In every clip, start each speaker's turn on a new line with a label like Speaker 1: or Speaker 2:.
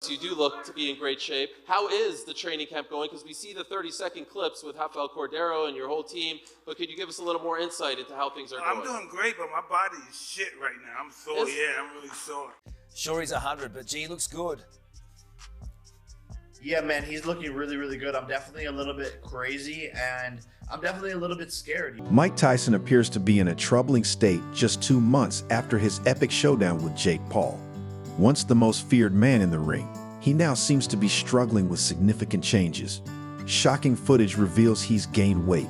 Speaker 1: You do look to be in great shape. How is the training camp going? Because we see the 30-second clips with Rafael Cordero and your whole team, but could you give us a little more insight into how things are going?
Speaker 2: I'm doing great, but my body is shit right now. I'm sore, I'm really sore.
Speaker 3: Sure, he's 100, but G looks good.
Speaker 4: Yeah, man, he's looking really, really good. I'm definitely a little bit crazy, and I'm definitely a little bit scared.
Speaker 5: Mike Tyson appears to be in a troubling state just 2 months after his epic showdown with Jake Paul. Once the most feared man in the ring, he now seems to be struggling with significant changes. Shocking footage reveals he's gained weight,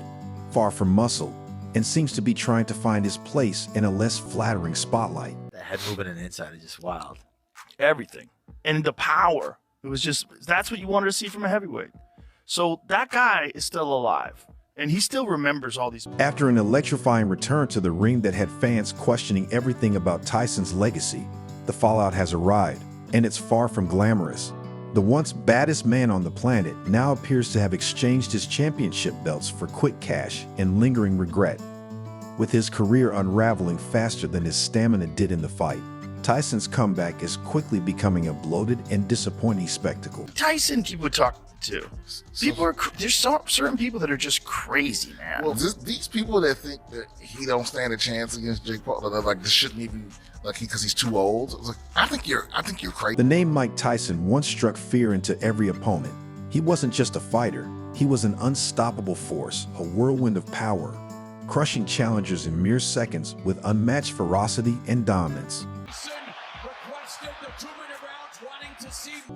Speaker 5: far from muscle, and seems to be trying to find his place in a less flattering spotlight.
Speaker 3: The head movement and inside is just wild.
Speaker 6: Everything. And the power. It was just, that's what you wanted to see from a heavyweight. So that guy is still alive, and he still remembers all these.
Speaker 5: After an electrifying return to the ring that had fans questioning everything about Tyson's legacy, the fallout has arrived, and it's far from glamorous. The once baddest man on the planet now appears to have exchanged his championship belts for quick cash and lingering regret. With his career unraveling faster than his stamina did in the fight, Tyson's comeback is quickly becoming a bloated and disappointing spectacle.
Speaker 6: Tyson people talk to. There's certain people that are just crazy, man.
Speaker 7: Well, these people that think that he don't stand a chance against Jake Paul, they're like, this shouldn't even, like, because he's too old. Like, I think you're crazy.
Speaker 5: The name Mike Tyson once struck fear into every opponent. He wasn't just a fighter. He was an unstoppable force, a whirlwind of power, crushing challengers in mere seconds with unmatched ferocity and dominance.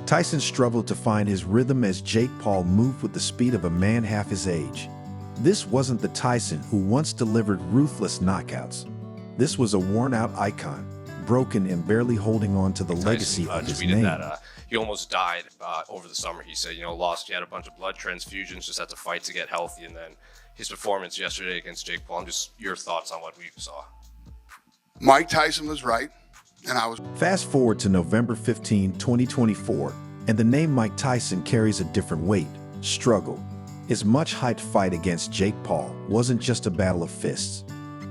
Speaker 5: Tyson struggled to find his rhythm as Jake Paul moved with the speed of a man half his age. This wasn't the Tyson who once delivered ruthless knockouts. This was a worn-out icon, broken and barely holding on to the legacy of his name.
Speaker 8: He almost died over the summer. He said, he had a bunch of blood transfusions, just had to fight to get healthy, and then his performance yesterday against Jake Paul. Just your thoughts on what we saw.
Speaker 7: Mike Tyson was right. And I was.
Speaker 5: Fast forward to November 15, 2024, and the name Mike Tyson carries a different weight, struggle. His much-hyped fight against Jake Paul wasn't just a battle of fists.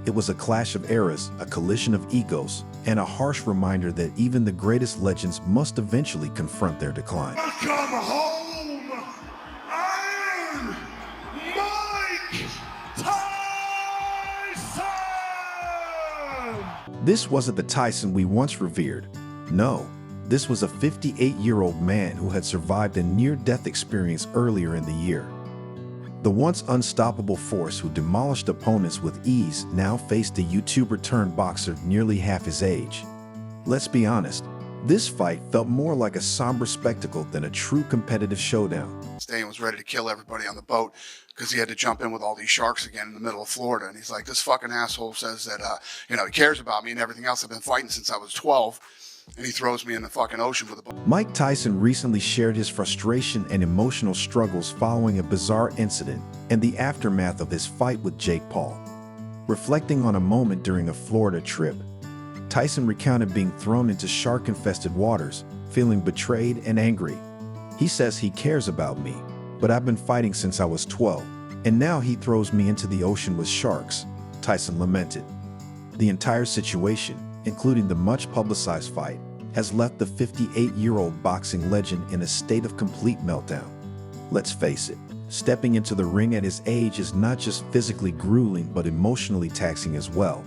Speaker 5: It was a clash of eras, a collision of egos, and a harsh reminder that even the greatest legends must eventually confront their decline.
Speaker 2: Come home! I'm Mike Tyson!
Speaker 5: This wasn't the Tyson we once revered. No, this was a 58-year-old man who had survived a near-death experience earlier in the year. The once unstoppable force who demolished opponents with ease now faced a YouTuber-turned-boxer nearly half his age. Let's be honest, this fight felt more like a somber spectacle than a true competitive showdown.
Speaker 7: Stan was ready to kill everybody on the boat because he had to jump in with all these sharks again in the middle of Florida. And he's like, this fucking asshole says that, he cares about me and everything else. I've been fighting since I was 12. And he throws me in the fucking ocean with a boat.
Speaker 5: Mike Tyson recently shared his frustration and emotional struggles following a bizarre incident and the aftermath of his fight with Jake Paul. Reflecting on a moment during a Florida trip, Tyson recounted being thrown into shark-infested waters, feeling betrayed and angry. He says he cares about me, but I've been fighting since I was 12, and now he throws me into the ocean with sharks, Tyson lamented. The entire situation, including the much-publicized fight, has left the 58-year-old boxing legend in a state of complete meltdown. Let's face it, stepping into the ring at his age is not just physically grueling but emotionally taxing as well.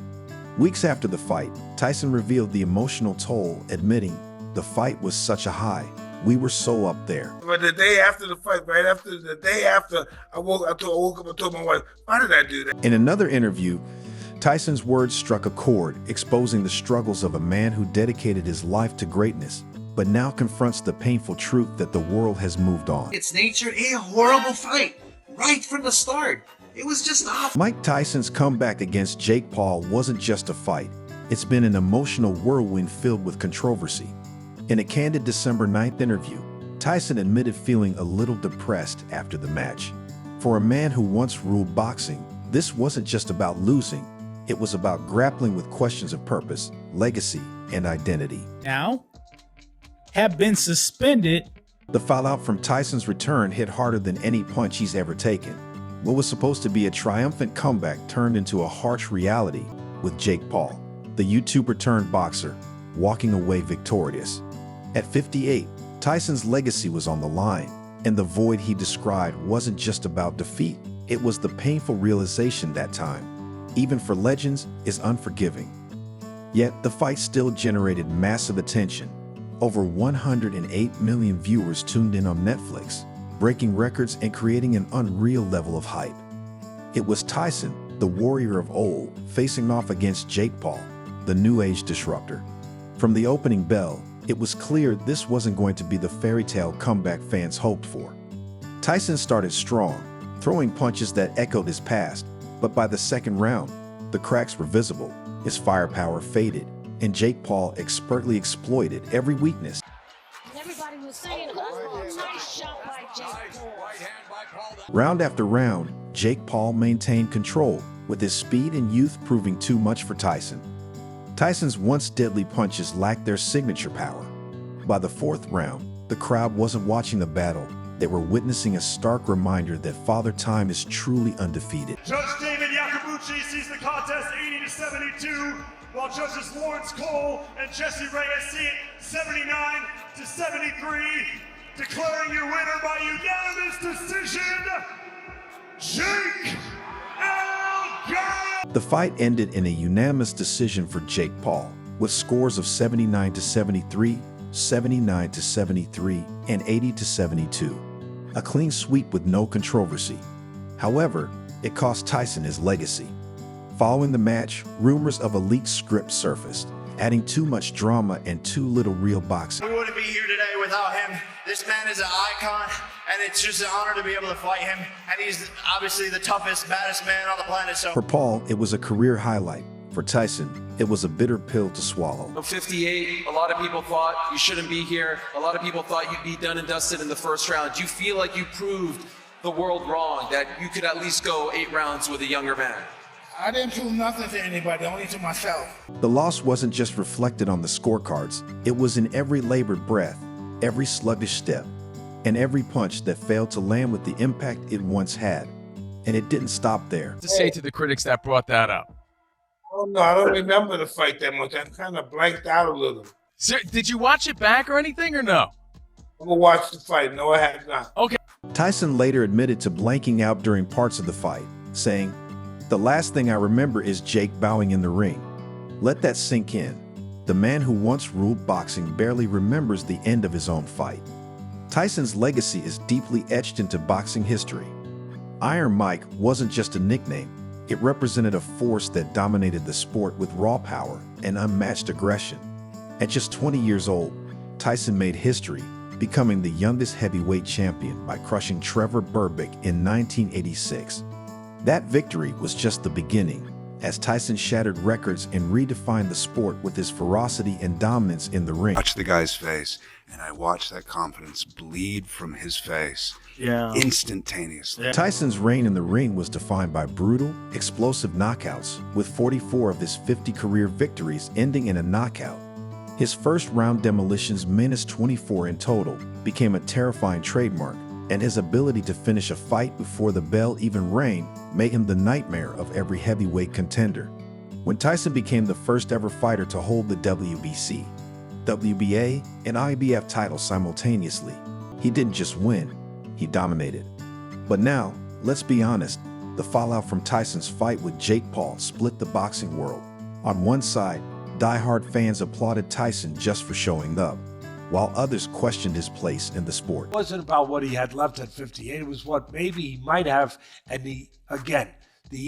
Speaker 5: Weeks after the fight, Tyson revealed the emotional toll, admitting, "The fight was such a high. We were so up there."
Speaker 2: But the day after the fight, the day after, I woke up and told my wife, why did I do that?
Speaker 5: In another interview, Tyson's words struck a chord, exposing the struggles of a man who dedicated his life to greatness, but now confronts the painful truth that the world has moved on.
Speaker 9: It's nature a horrible fight, right from the start. It was just awful.
Speaker 5: Mike Tyson's comeback against Jake Paul wasn't just a fight. It's been an emotional whirlwind filled with controversy. In a candid December 9th interview, Tyson admitted feeling a little depressed after the match. For a man who once ruled boxing, this wasn't just about losing. It was about grappling with questions of purpose, legacy, and identity.
Speaker 10: Now, have been suspended.
Speaker 5: The fallout from Tyson's return hit harder than any punch he's ever taken. What was supposed to be a triumphant comeback turned into a harsh reality, with Jake Paul, the YouTuber-turned-boxer, walking away victorious. At 58, Tyson's legacy was on the line, and the void he described wasn't just about defeat. It was the painful realization that time, even for legends, is unforgiving. Yet, the fight still generated massive attention. Over 108 million viewers tuned in on Netflix, breaking records and creating an unreal level of hype. It was Tyson, the warrior of old, facing off against Jake Paul, the new age disruptor. From the opening bell, it was clear this wasn't going to be the fairy tale comeback fans hoped for. Tyson started strong, throwing punches that echoed his past, but by the second round, the cracks were visible, his firepower faded, and Jake Paul expertly exploited every weakness.
Speaker 11: Everybody was saying, oh, nice shot by Jake Paul.
Speaker 5: Round after round, Jake Paul maintained control, with his speed and youth proving too much for Tyson. Tyson's once deadly punches lacked their signature power. By the fourth round, the crowd wasn't watching the battle. They were witnessing a stark reminder that Father Time is truly undefeated.
Speaker 12: Judge David Yacobucci sees the contest 80-72, while judges Lawrence Cole and Jesse Reyes see it 79-73, declaring your winner by unanimous decision, Jake
Speaker 5: The fight ended in a unanimous decision for Jake Paul, with scores of 79-73, 79-73, and 80-72. A clean sweep with no controversy. However, it cost Tyson his legacy. Following the match, rumors of a leaked script surfaced, adding too much drama and too little real boxing.
Speaker 4: We wouldn't be here today without him. This man is an icon, and it's just an honor to be able to fight him. And he's obviously the toughest, baddest man on the planet. So
Speaker 5: For Paul, it was a career highlight. For Tyson, it was a bitter pill to swallow.
Speaker 1: 58, a lot of people thought you shouldn't be here. A lot of people thought you'd be done and dusted in the first round. Do you feel like you proved the world wrong, that you could at least go 8 rounds with a younger man?
Speaker 2: I didn't prove nothing to anybody, only to myself.
Speaker 5: The loss wasn't just reflected on the scorecards. It was in every labored breath, every sluggish step, and every punch that failed to land with the impact it once had. And it didn't stop there.
Speaker 13: To say to the critics that brought that up.
Speaker 2: Oh no, I don't remember the fight that much. I kind of blanked out a little.
Speaker 13: Sir, did you watch it back or anything or no?
Speaker 2: I'm gonna watch the fight. No, I have not.
Speaker 13: Okay.
Speaker 5: Tyson later admitted to blanking out during parts of the fight, saying, "The last thing I remember is Jake bowing in the ring." Let that sink in. The man who once ruled boxing barely remembers the end of his own fight. Tyson's legacy is deeply etched into boxing history. Iron Mike wasn't just a nickname. It represented a force that dominated the sport with raw power and unmatched aggression. At just 20 years old, Tyson made history, becoming the youngest heavyweight champion by crushing Trevor Berbick in 1986. That victory was just the beginning, as Tyson shattered records and redefined the sport with his ferocity and dominance in the ring.
Speaker 14: Watch the guy's face, and I watched that confidence bleed from his face.
Speaker 6: Yeah.
Speaker 14: Instantaneously.
Speaker 5: Tyson's reign in the ring was defined by brutal, explosive knockouts, with 44 of his 50 career victories ending in a knockout. His first round demolitions, minus 24 in total, became a terrifying trademark, and his ability to finish a fight before the bell even rang made him the nightmare of every heavyweight contender. When Tyson became the first ever fighter to hold the WBC, WBA, and IBF titles simultaneously, he didn't just win, he dominated. But now, let's be honest, the fallout from Tyson's fight with Jake Paul split the boxing world. On one side, die-hard fans applauded Tyson just for showing up, while others questioned his place in the sport.
Speaker 15: It wasn't about what he had left at 58. It was what maybe he might have, and the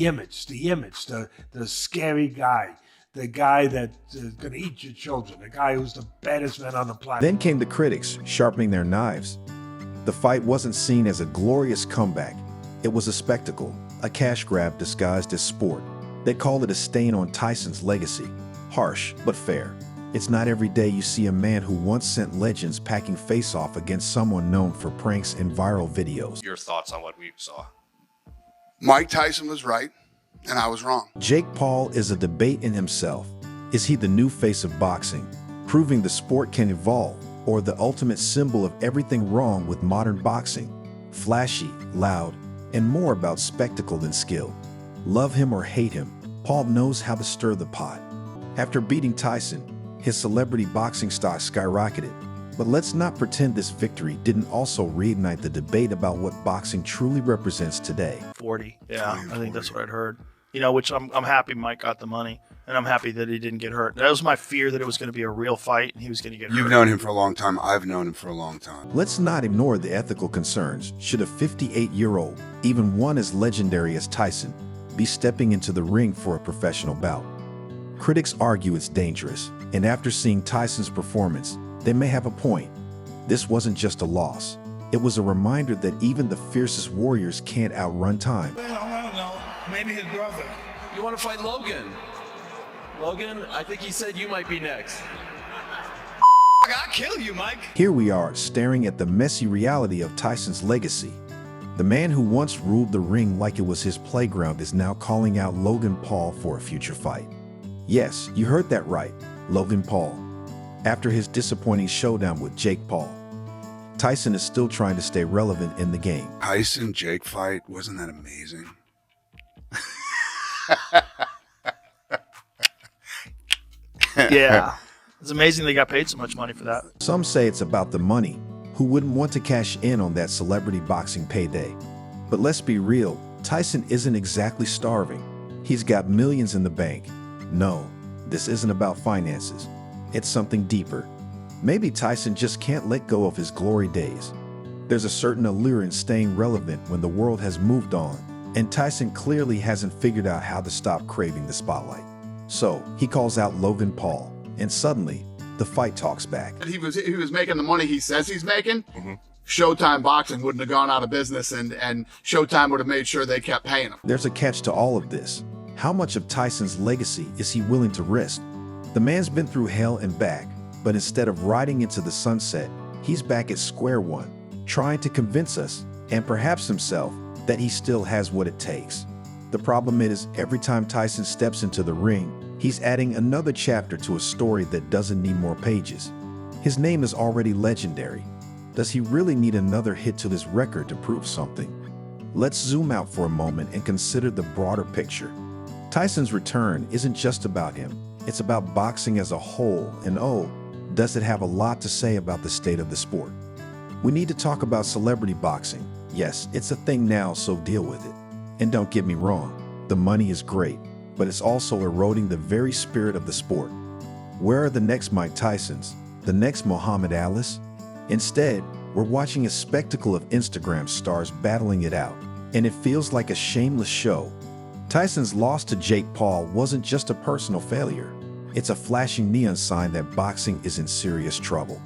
Speaker 15: image, the scary guy, the guy that's going to eat your children, the guy who's the baddest man on the planet.
Speaker 5: Then came the critics, sharpening their knives. The fight wasn't seen as a glorious comeback. It was a spectacle, a cash grab disguised as sport. They called it a stain on Tyson's legacy. Harsh, but fair. It's not every day you see a man who once sent legends packing face-off against someone known for pranks and viral videos.
Speaker 8: Your thoughts on what we saw?
Speaker 7: Mike Tyson was right, and I was wrong.
Speaker 5: Jake Paul is a debate in himself. Is he the new face of boxing, proving the sport can evolve, or the ultimate symbol of everything wrong with modern boxing? Flashy, loud, and more about spectacle than skill. Love him or hate him, Paul knows how to stir the pot. After beating Tyson, his celebrity boxing stock skyrocketed. But let's not pretend this victory didn't also reignite the debate about what boxing truly represents today.
Speaker 6: 40. Yeah, I think that's what I'd heard. You know, which I'm happy Mike got the money, and I'm happy that he didn't get hurt. That was my fear, that it was going to be a real fight and he was going to get hurt.
Speaker 14: You've known him for a long time. I've known him for a long time.
Speaker 5: Let's not ignore the ethical concerns. Should a 58-year-old, even one as legendary as Tyson, be stepping into the ring for a professional bout? Critics argue it's dangerous, and after seeing Tyson's performance, they may have a point. This wasn't just a loss. It was a reminder that even the fiercest warriors can't outrun time.
Speaker 2: Well, I don't know. Maybe his brother.
Speaker 1: You want to fight Logan? Logan, I think he said you might be next.
Speaker 4: I'll kill you, Mike.
Speaker 5: Here we are, staring at the messy reality of Tyson's legacy. The man who once ruled the ring like it was his playground is now calling out Logan Paul for a future fight. Yes, you heard that right, Logan Paul. After his disappointing showdown with Jake Paul, Tyson is still trying to stay relevant in the game.
Speaker 14: Tyson-Jake fight, wasn't that amazing?
Speaker 6: Yeah. It's amazing they got paid so much money for that.
Speaker 5: Some say it's about the money. Who wouldn't want to cash in on that celebrity boxing payday? But let's be real, Tyson isn't exactly starving. He's got millions in the bank. No, this isn't about finances. It's something deeper. Maybe Tyson just can't let go of his glory days. There's a certain allure in staying relevant when the world has moved on, and Tyson clearly hasn't figured out how to stop craving the spotlight. So he calls out Logan Paul, and suddenly the fight talks back.
Speaker 7: He was making the money he says he's making. Showtime Boxing wouldn't have gone out of business, and Showtime would have made sure they kept paying him.
Speaker 5: There's a catch to all of this. How much of Tyson's legacy is he willing to risk? The man's been through hell and back, but instead of riding into the sunset, he's back at square one, trying to convince us, and perhaps himself, that he still has what it takes. The problem is, every time Tyson steps into the ring, he's adding another chapter to a story that doesn't need more pages. His name is already legendary. Does he really need another hit to his record to prove something? Let's zoom out for a moment and consider the broader picture. Tyson's return isn't just about him. It's about boxing as a whole, and oh, does it have a lot to say about the state of the sport. We need to talk about celebrity boxing. Yes, it's a thing now, so deal with it. And don't get me wrong, the money is great, but it's also eroding the very spirit of the sport. Where are the next Mike Tysons? The next Muhammad Ali's? Instead, we're watching a spectacle of Instagram stars battling it out, and it feels like a shameless show. Tyson's loss to Jake Paul wasn't just a personal failure. It's a flashing neon sign that boxing is in serious trouble.